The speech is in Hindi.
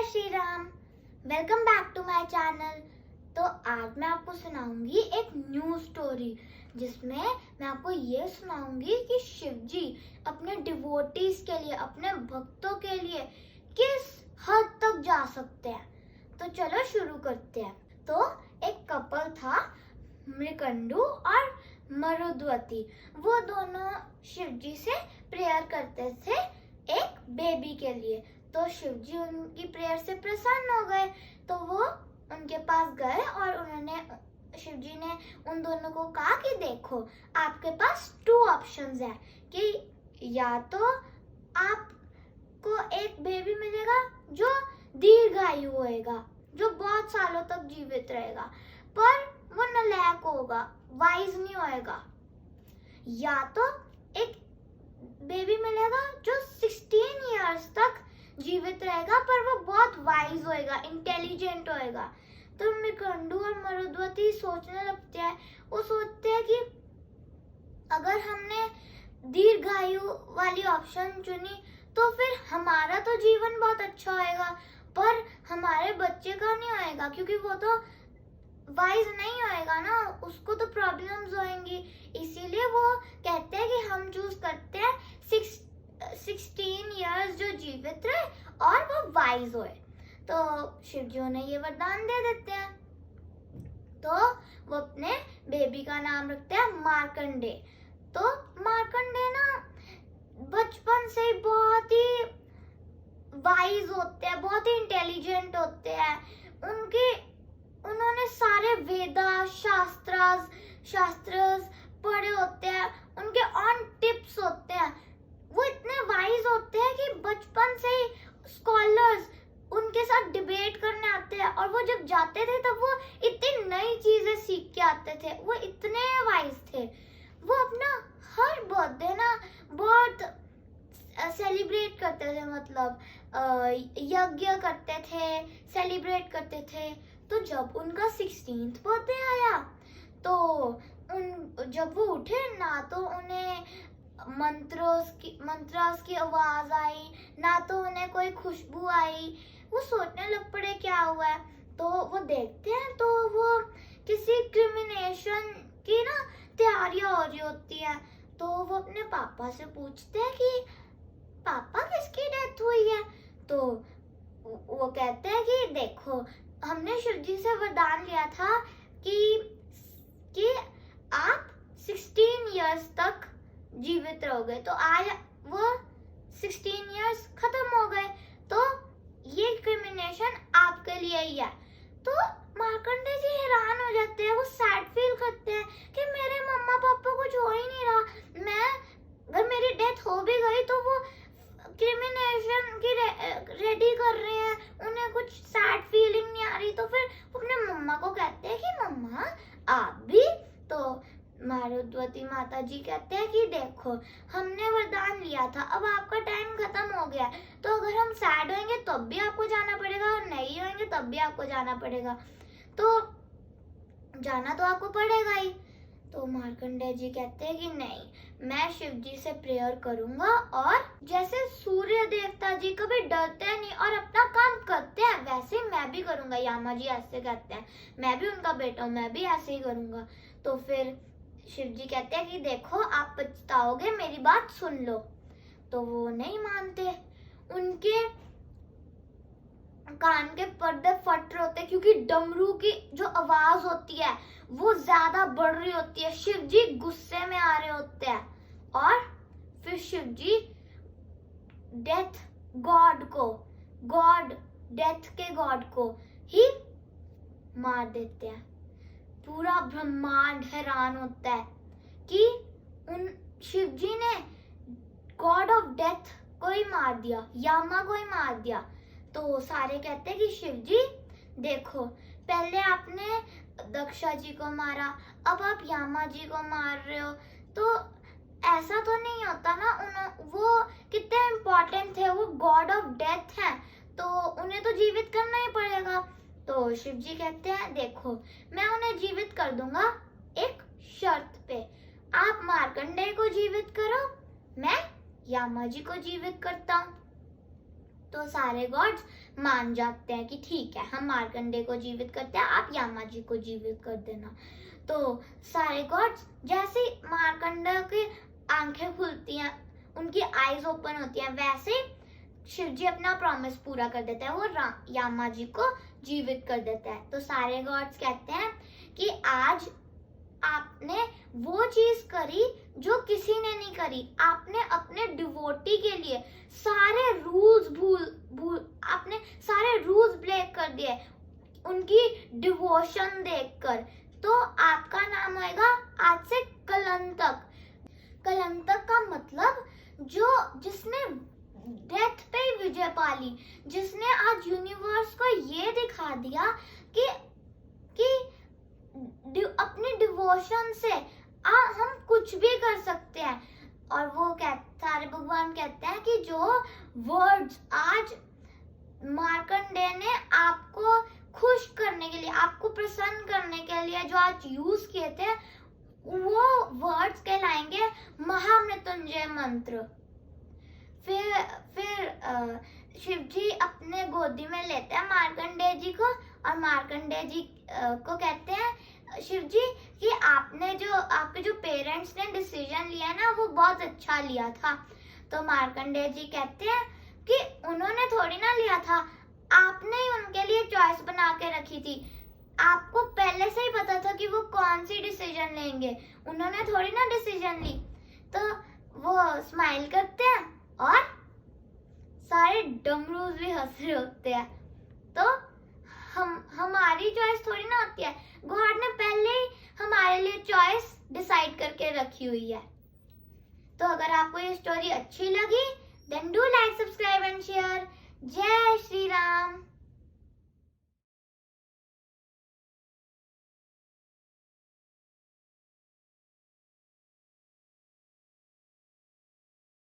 Shri Ram. Welcome back to my channel. तो आज मैं आपको सुनाऊंगी एक न्यू स्टोरी जिसमें मैं आपको ये सुनाऊंगी कि शिव जी अपने डिवोटीज के लिए, अपने भक्तों के लिए किस हद तक जा सकते हैं। तो चलो शुरू करते हैं। तो एक कपल था, मृकंडू और मरुद्वती। वो दोनों शिव जी से प्रेयर करते थे एक बेबी के लिए। तो शिव जी उनकी प्रेयर से प्रसन्न हो गए। तो वो उनके पास गए और उन्होंने शिव जी ने उन दोनों को कहा कि देखो, आपके पास 2 ऑप्शंस है कि या तो आपको एक बेबी मिलेगा जो दीर्घायु होएगा, जो बहुत सालों तक जीवित रहेगा, पर वो नालायक होगा, वाइज नहीं होएगा, या तो एक बेबी मिलेगा जो 16 इयर्स तक जीवित रहेगा पर वो बहुत वाइज होएगा, इंटेलिजेंट होएगा। तो मृकंडू और मरुद्वती सोचने लगते हैं। वो सोचते हैं कि अगर हमने दीर्घायु वाली ऑप्शन चुनी तो फिर हमारा तो जीवन बहुत अच्छा होएगा, पर हमारे बच्चे का नहीं होएगा, क्योंकि वो तो वाइज नहीं होएगा ना, उसको तो प्रॉब्लम्स होंगी। इसीलिए वो कहते हैं कि हम चूज करते हैं 16 इयर्स जो जीवित रहे और वो वाइज होए। तो शिव जी उन्हें ये वरदान दे देते हैं। तो वो अपने बेबी का नाम रखते हैं मार्कंडे। तो मार्कंडे ना बचपन से ही बहुत ही वाइज होते हैं, बहुत ही इंटेलिजेंट होते हैं। उन्होंने सारे वेदा शास्त्र पढ़े होते हैं, उनके ऑन टिप्स होते हैं। वो इतने वाइज होते हैं कि बचपन से ही स्कॉलर्स उनके साथ डिबेट करने आते हैं, और वो जब जाते थे तब वो इतनी नई चीजें सीख के आते थे। वो इतने वाइज थे। वो अपना हर बर्थडे ना बहुत सेलिब्रेट करते थे, मतलब यज्ञ करते थे, सेलिब्रेट करते थे। तो जब उनका 16th बर्थडे आया तो जब वो उठे ना, तो उन्हें मंत्रास की आवाज आई, ना तो उन्हें कोई खुशबू आई। वो सोचने लग पड़े क्या हुआ है। तो वो देखते हैं तो वो किसी क्रिमिनेशन की ना तैयारियां हो रही होती है। तो वो अपने पापा से पूछते हैं कि पापा किसकी डेथ हुई है। तो वो कहते हैं कि देखो, हमने शिव जी से वरदान लिया था कि आप 16 इयर्स तक जीवित रहोगे। तो आज वो 16 इयर्स खत्म हो गए, तो ये क्रिमिनेशन आपके लिए ही है। तो मार्कंडे जी हैरान हो जाते हैं। वो सैड फील करते हैं कि मेरे मम्मा पापा कुछ हो ही नहीं रहा। अगर मेरी डेथ हो भी गई तो वो क्रिमिनेशन की रेडी कर रहे हैं, उन्हें कुछ सैड फीलिंग नहीं आ रही। तो फिर अपने मम्मा को कहते हैं कि मम्मा आप भी। तो मारुद्वती माता जी कहते हैं कि देखो, हमने वरदान लिया था, अब आपका टाइम खत्म हो गया है। तो अगर हम सैड होंगे तब भी आपको जाना पड़ेगा, और नहीं होंगे तब भी आपको जाना पड़ेगा। तो जाना तो आपको पड़ेगा ही। तो मार्कंडेय जी कहते हैं कि नहीं, मैं शिव जी से प्रेयर करूंगा, और जैसे सूर्य देवता जी कभी डरते नहीं और अपना काम करते हैं, वैसे मैं भी करूंगा। यामा जी ऐसे कहते हैं, मैं भी उनका बेटा हूँ, मैं भी ऐसे ही करूंगा। तो फिर शिव जी कहते हैं कि देखो, आप पछताओगे, मेरी बात सुन लो। तो वो नहीं मानते। उनके कान के पर्दे फट रहे होते हैं, क्योंकि डमरू की जो आवाज होती है वो ज्यादा बढ़ रही होती है। शिव जी गुस्से में आ रहे होते हैं, और फिर शिव जी डेथ के गॉड को ही मार देते हैं। पूरा ब्रह्मांड हैरान होता है कि उन शिव जी ने गॉड ऑफ डेथ को ही मार दिया, यामा को ही मार दिया। तो सारे कहते हैं कि शिव जी देखो, पहले आपने दक्षा जी को मारा, अब आप यामा जी को मार रहे हो। तो ऐसा तो नहीं होता ना, वो कितने इम्पोर्टेंट थे, वो गॉड ऑफ डेथ हैं, तो उन्हें तो जीवित करना ही पड़ेगा। तो शिव जी कहते हैं देखो, मैं उन्हें जीवित कर दूंगा एक शर्त पे। आप मार्कंडेय को जीवित करो, मैं यामा जी को जीवित करता हूँ। तो सारे गॉड्स मान जाते हैं कि ठीक है, हम मार्कंडेय को जीवित करते हैं, आप यामाजी को जीवित कर देना। तो सारे गॉड्स जैसे मार्कंडेय की आंखें खुलती हैं, उनकी आईज ओपन होती हैं, वैसे शिव जी अपना प्रॉमिस पूरा कर देता है, वो यामाजी को जीवित कर देता है। तो सारे गॉड्स कहते हैं कि आज आपने वो चीज करी जो किसी ने नहीं करी। आपने अपने डिवोटी के लिए सारे रूल्स आपने सारे रूल्स ब्रेक कर दिए उनकी डिवोशन देखकर। तो आपका नाम होएगा आज से कलंतक। कलंतक का मतलब जिसने डेथ पे ही विजय पाली, जिसने आज यूनिवर्स को ये दिखा दिया कि अपनी डिवोशन से हम कुछ भी कर सकते हैं। और वो सारे भगवान कहते हैं कि जो वर्ड्स आज मार्कंडेय ने आपको खुश करने के लिए, आपको प्रसन्न करने के लिए जो आज यूज किए थे, वो वर्ड्स कहलाएंगे महामृत्युंजय मंत्र। फिर शिव जी अपने गोदी में लेते हैं मार्कंडेय जी को, और मार्कंडेय जी को कहते हैं शिव जी कि आपके जो पेरेंट्स ने डिसीजन लिया ना, वो बहुत अच्छा लिया था। तो मार्कंडेय जी कहते हैं कि उन्होंने थोड़ी ना लिया था, आपने ही उनके लिए चॉइस बना के रखी थी। आपको पहले से ही पता था कि वो कौन सी डिसीजन लेंगे, उन्होंने थोड़ी ना डिसीजन ली। तो वो स्माइल करते हैं और सारे डमरूज भी हंस रहे होते हैं। तो हमारी चॉइस थोड़ी ना होती है, गॉड ने पहले ही हमारे लिए चॉइस डिसाइड करके रखी हुई है। तो अगर आपको ये स्टोरी अच्छी लगी, then do like, subscribe and share. जय श्री राम।